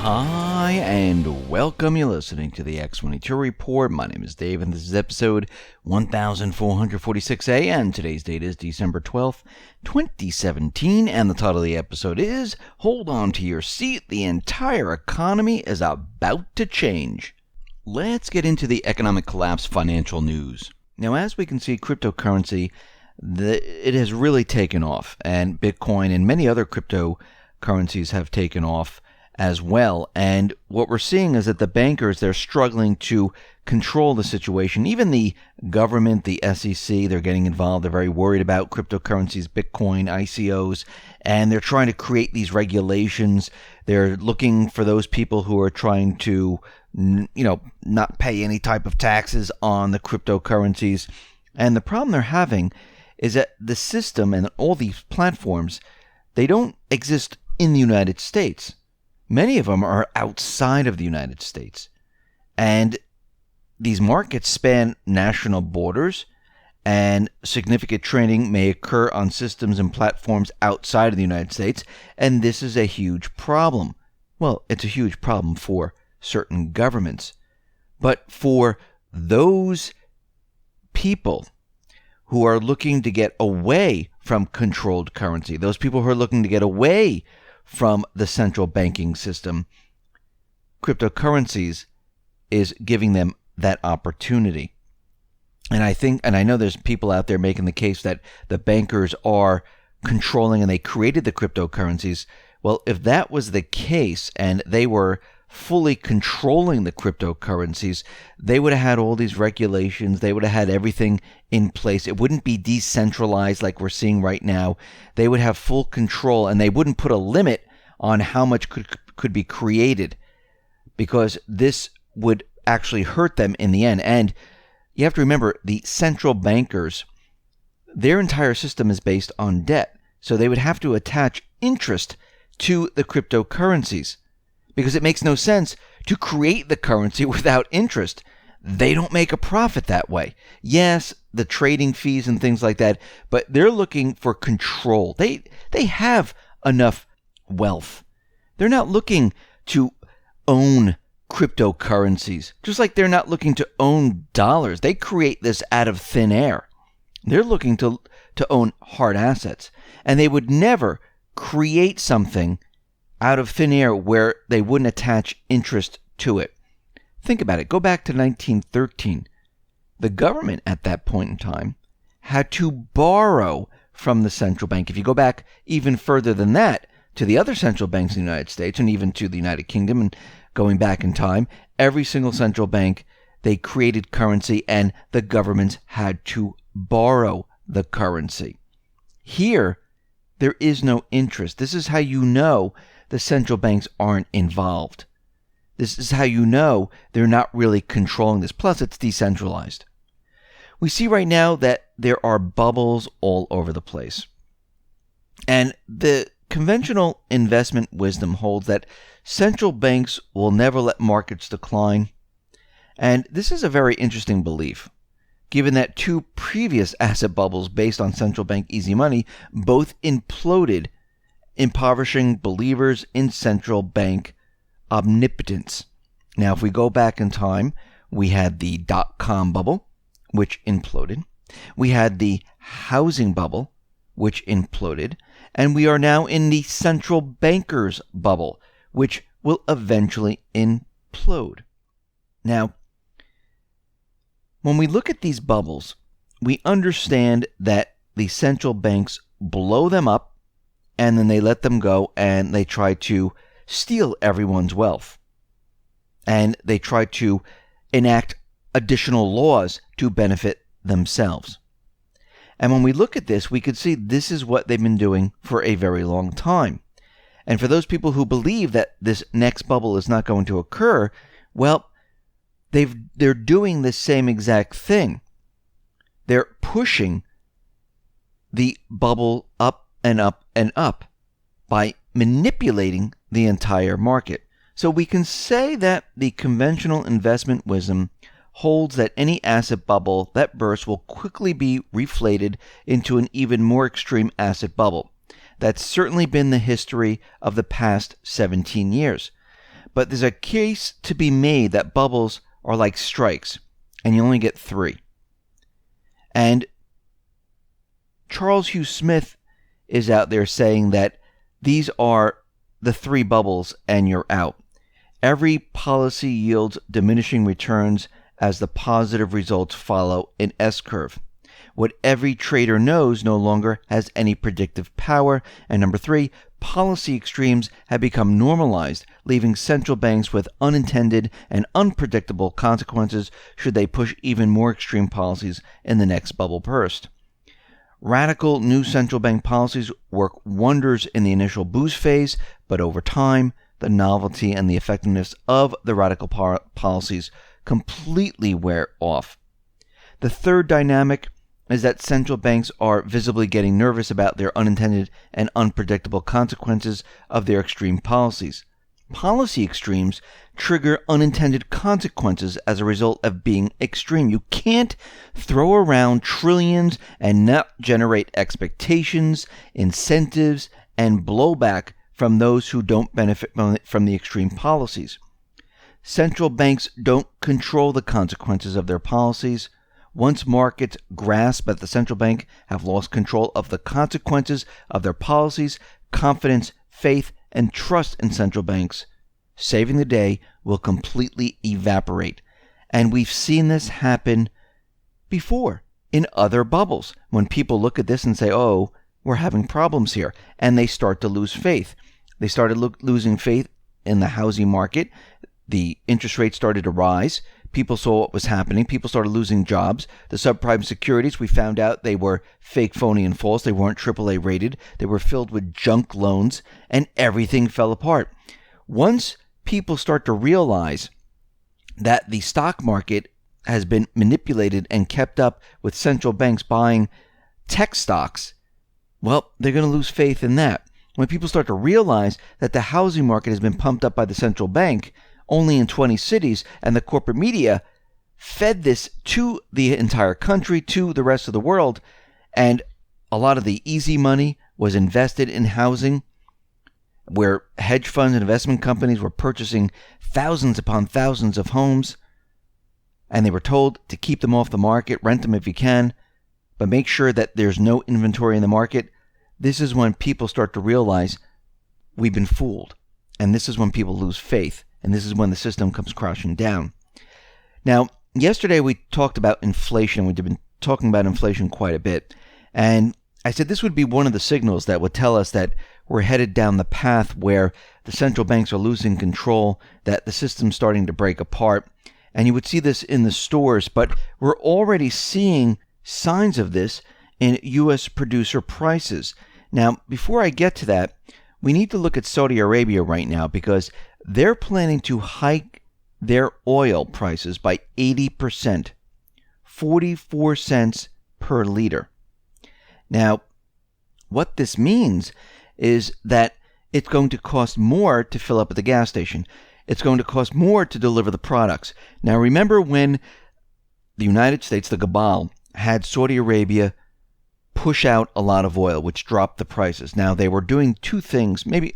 Hi, and welcome. You're listening to the X22 Report. My name is Dave, and this is episode 1446A, and today's date is December 12th, 2017, and the title of the episode is, Hold On to Your Seat, the Entire Economy is About to Change. Let's get into the economic collapse financial news. Now, as we can see, cryptocurrency, it has really taken off, and Bitcoin and many other cryptocurrencies have taken off as well. And what we're seeing is that the bankers, they're struggling to control the situation. Even the government, the SEC, they're getting involved. They're very worried about cryptocurrencies, Bitcoin, ICOs, and they're trying to create these regulations. They're looking for those people who are trying to, not pay any type of taxes on the cryptocurrencies. And the problem they're having is that the system and all these platforms, they don't exist in the United States. Many of them are outside of the United States. And these markets span national borders, and significant trading may occur on systems and platforms outside of the United States, and this is a huge problem. Well, it's a huge problem for certain governments. But for those people who are looking to get away from controlled currency, those people who are looking to get away from the central banking system, cryptocurrencies is giving them that opportunity. And I know there's people out there making the case that the bankers are controlling and they created the cryptocurrencies. Well, if that was the case and they were fully controlling the cryptocurrencies, they would have had all these regulations. They would have had everything in place. It wouldn't be decentralized like we're seeing right now. They would have full control, and they wouldn't put a limit on how much could be created, because this would actually hurt them in the end. And you have to remember, the central bankers, their entire system is based on debt. So they would have to attach interest to the cryptocurrencies, because it makes no sense to create the currency without interest. They don't make a profit that way. Yes, the trading fees and things like that, but they're looking for control. They have enough wealth. They're not looking to own cryptocurrencies, just like they're not looking to own dollars. They create this out of thin air. They're looking to own hard assets, and they would never create something out of thin air where they wouldn't attach interest to it. Think about it. Go back to 1913. The government at that point in time had to borrow from the central bank. If you go back even further than that, to the other central banks in the United States and even to the United Kingdom, and going back in time, every single central bank, they created currency and the governments had to borrow the currency. Here, there is no interest. This is how you know the central banks aren't involved. This is how you know they're not really controlling this. Plus, it's decentralized. We see right now that there are bubbles all over the place. And the conventional investment wisdom holds that central banks will never let markets decline. And this is a very interesting belief, given that two previous asset bubbles based on central bank easy money both imploded, impoverishing believers in central bank omnipotence. Now, if we go back in time, we had the dot-com bubble, which imploded. We had the housing bubble, which imploded. And we are now in the central bankers bubble, which will eventually implode. Now, when we look at these bubbles, we understand that the central banks blow them up, and then they let them go, and they try to steal everyone's wealth. And they try to enact additional laws to benefit themselves. And when we look at this, we could see this is what they've been doing for a very long time. And for those people who believe that this next bubble is not going to occur, well, they're doing the same exact thing. They're pushing the bubble up and up and up by manipulating the entire market. So we can say that the conventional investment wisdom holds that any asset bubble that bursts will quickly be reflated into an even more extreme asset bubble. That's certainly been the history of the past 17 years. But there's a case to be made that bubbles are like strikes, and you only get 3. And Charles Hugh Smith is out there saying that these are the 3 bubbles and you're out. Every policy yields diminishing returns as the positive results follow an S-curve. What every trader knows no longer has any predictive power. And number 3, policy extremes have become normalized, leaving central banks with unintended and unpredictable consequences should they push even more extreme policies in the next bubble burst. Radical new central bank policies work wonders in the initial boost phase, but over time, the novelty and the effectiveness of the radical policies completely wear off. The third dynamic is that central banks are visibly getting nervous about their unintended and unpredictable consequences of their extreme policies. Policy extremes trigger unintended consequences as a result of being extreme. You can't throw around trillions and not generate expectations, incentives, and blowback from those who don't benefit from the extreme policies. Central banks don't control the consequences of their policies. Once markets grasp that the central bank have lost control of the consequences of their policies, confidence, faith, and trust in central banks saving the day will completely evaporate. And we've seen this happen before in other bubbles when people look at this and say, oh, we're having problems here, and they start to lose faith. They started losing faith in the housing market. The interest rates started to rise. People saw what was happening. People started losing jobs. The subprime securities, we found out they were fake, phony, and false. They weren't AAA rated. They were filled with junk loans, and everything fell apart. Once people start to realize that the stock market has been manipulated and kept up with central banks buying tech stocks, well, they're going to lose faith in that. When people start to realize that the housing market has been pumped up by the central bank only in 20 cities, and the corporate media fed this to the entire country, to the rest of the world, and a lot of the easy money was invested in housing, where hedge funds and investment companies were purchasing thousands upon thousands of homes, and they were told to keep them off the market, rent them if you can, but make sure that there's no inventory in the market. This is when people start to realize we've been fooled, and this is when people lose faith. And this is when the system comes crashing down. Now, yesterday we talked about inflation. We've been talking about inflation quite a bit. And I said this would be one of the signals that would tell us that we're headed down the path where the central banks are losing control, that the system's starting to break apart. And you would see this in the stores, but we're already seeing signs of this in US producer prices. Now, before I get to that, we need to look at Saudi Arabia right now because they're planning to hike their oil prices by 80%, 44 cents per liter. Now, what this means is that it's going to cost more to fill up at the gas station. It's going to cost more to deliver the products. Now, remember when the United States, the cabal, had Saudi Arabia push out a lot of oil, which dropped the prices. Now, they were doing 2 things, maybe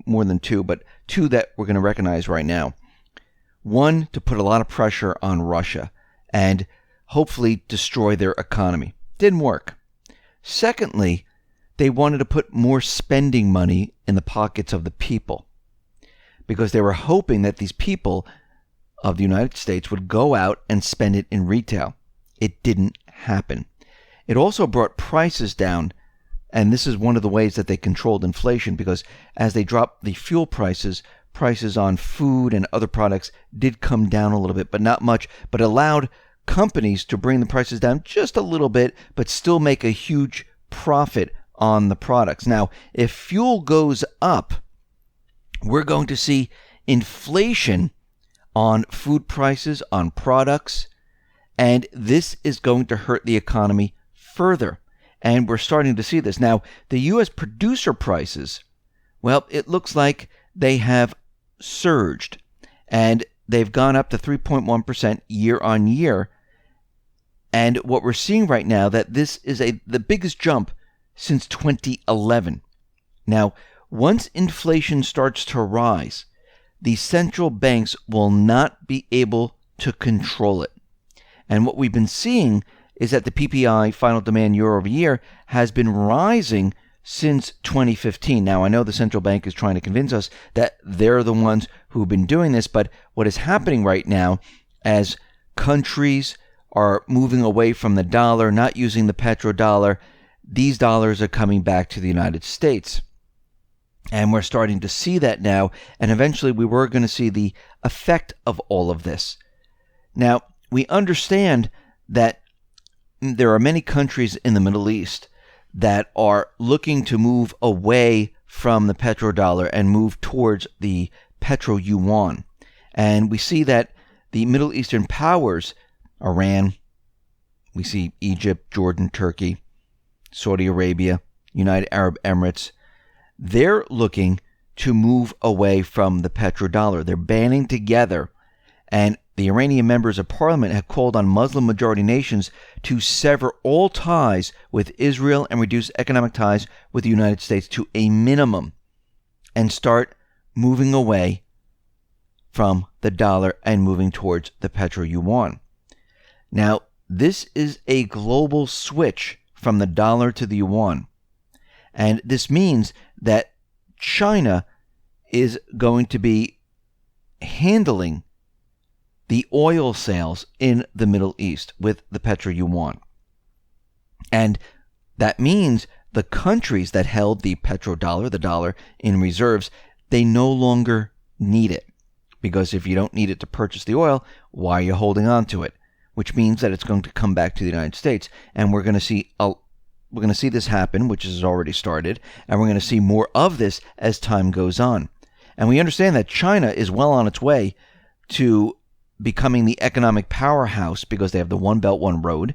more than 2, but 2 that we're going to recognize right now. One, to put a lot of pressure on Russia and hopefully destroy their economy. Didn't work. Secondly, they wanted to put more spending money in the pockets of the people because they were hoping that these people of the United States would go out and spend it in retail. It didn't happen. It also brought prices down, and this is one of the ways that they controlled inflation because as they dropped the fuel prices, prices on food and other products did come down a little bit, but not much, but allowed companies to bring the prices down just a little bit, but still make a huge profit on the products. Now, if fuel goes up, we're going to see inflation on food prices, on products, and this is going to hurt the economy further. And we're starting to see this. Now, the U.S. producer prices, well, it looks like they have surged, and they've gone up to 3.1% year on year. And what we're seeing right now, that this is the biggest jump since 2011. Now, once inflation starts to rise, the central banks will not be able to control it. And what we've been seeing is that the PPI, final demand year over year, has been rising since 2015. Now, I know the central bank is trying to convince us that they're the ones who've been doing this, but what is happening right now as countries are moving away from the dollar, not using the petrodollar, these dollars are coming back to the United States. And we're starting to see that now, and eventually we were going to see the effect of all of this. Now, we understand that there are many countries in the Middle East that are looking to move away from the petrodollar and move towards the petro-yuan. And we see that the Middle Eastern powers, Iran, we see Egypt, Jordan, Turkey, Saudi Arabia, United Arab Emirates, they're looking to move away from the petrodollar. They're banding together, and the Iranian members of parliament have called on Muslim-majority nations to sever all ties with Israel and reduce economic ties with the United States to a minimum and start moving away from the dollar and moving towards the petro-yuan. Now, this is a global switch from the dollar to the yuan. And this means that China is going to be handling the oil sales in the Middle East with the petro-yuan. And that means the countries that held the petrodollar, the dollar, in reserves, they no longer need it. Because if you don't need it to purchase the oil, why are you holding on to it? Which means that it's going to come back to the United States. And we're going to see this happen, which has already started, and we're going to see more of this as time goes on. And we understand that China is well on its way to becoming the economic powerhouse because they have the One Belt, One Road.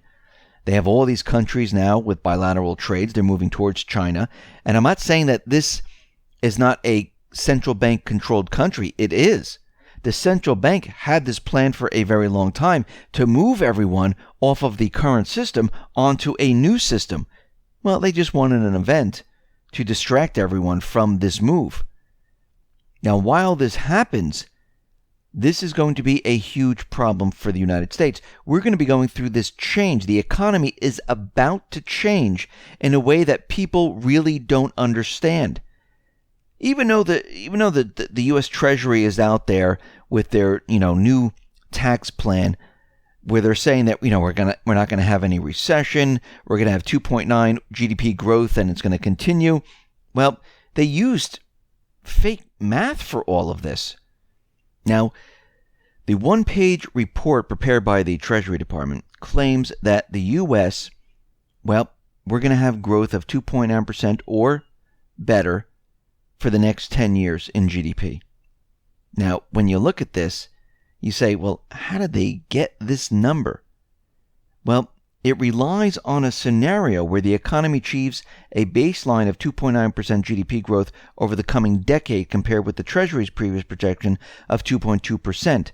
They have all these countries now with bilateral trades. They're moving towards China. And I'm not saying that this is not a central bank controlled country. It is. The central bank had this plan for a very long time to move everyone off of the current system onto a new system. Well, they just wanted an event to distract everyone from this move. Now, while this happens, this is going to be a huge problem for the United States. We're going to be going through this change. The economy is about to change in a way that people really don't understand. Even though the US Treasury is out there with their, new tax plan, where they're saying that, we're not going to have any recession, we're going to have 2.9 GDP growth and it's going to continue. Well, they used fake math for all of this. Now, the one-page report prepared by the Treasury Department claims that the U.S., we're going to have growth of 2.9% or better for the next 10 years in GDP. Now, when you look at this, you say, well, how did they get this number? Well, it relies on a scenario where the economy achieves a baseline of 2.9% GDP growth over the coming decade compared with the Treasury's previous projection of 2.2%.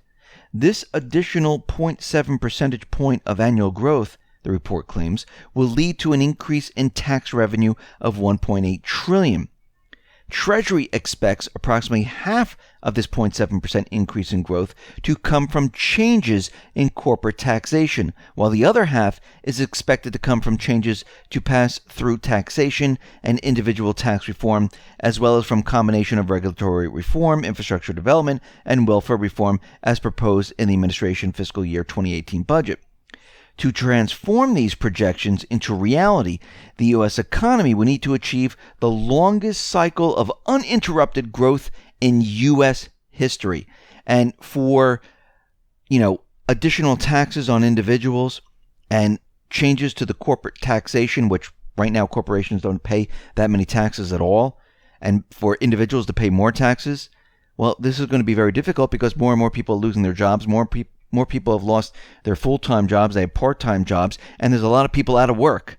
This additional 0.7 percentage point of annual growth, the report claims, will lead to an increase in tax revenue of $1.8 trillion. Treasury expects approximately half of this 0.7% increase in growth to come from changes in corporate taxation, while the other half is expected to come from changes to pass-through taxation and individual tax reform, as well as from combination of regulatory reform, infrastructure development, and welfare reform as proposed in the administration fiscal year 2018 budget. To transform these projections into reality, the U.S. economy will need to achieve the longest cycle of uninterrupted growth in U.S. history. And for, additional taxes on individuals and changes to the corporate taxation, which right now corporations don't pay that many taxes at all, and for individuals to pay more taxes, well, this is going to be very difficult because more and more people are losing their jobs, more people have lost their full-time jobs, they have part-time jobs, and there's a lot of people out of work.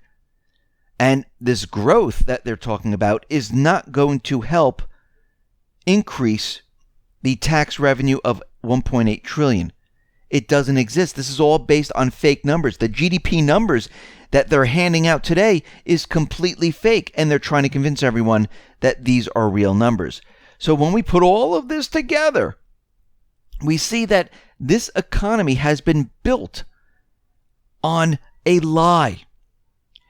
And this growth that they're talking about is not going to help increase the tax revenue of $1.8 trillion. It doesn't exist. This is all based on fake numbers. The GDP numbers that they're handing out today is completely fake, and they're trying to convince everyone that these are real numbers. So when we put all of this together, we see that this economy has been built on a lie.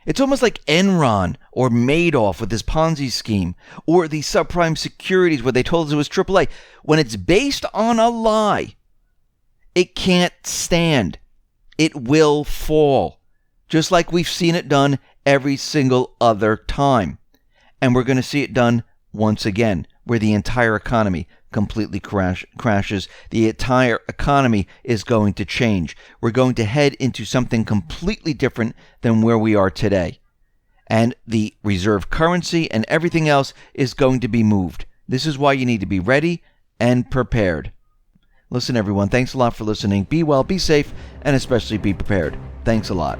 It's almost like Enron or Madoff with his Ponzi scheme, or the subprime securities where they told us it was AAA. When it's based on a lie, it can't stand. It will fall, just like we've seen it done every single other time. And we're going to see it done once again, where the entire economy completely crashes. The entire economy is going to change. We're going to head into something completely different than where we are today. And the reserve currency and everything else is going to be moved. This is why you need to be ready and prepared. Listen, everyone, thanks a lot for listening. Be well, be safe, and especially be prepared. Thanks a lot.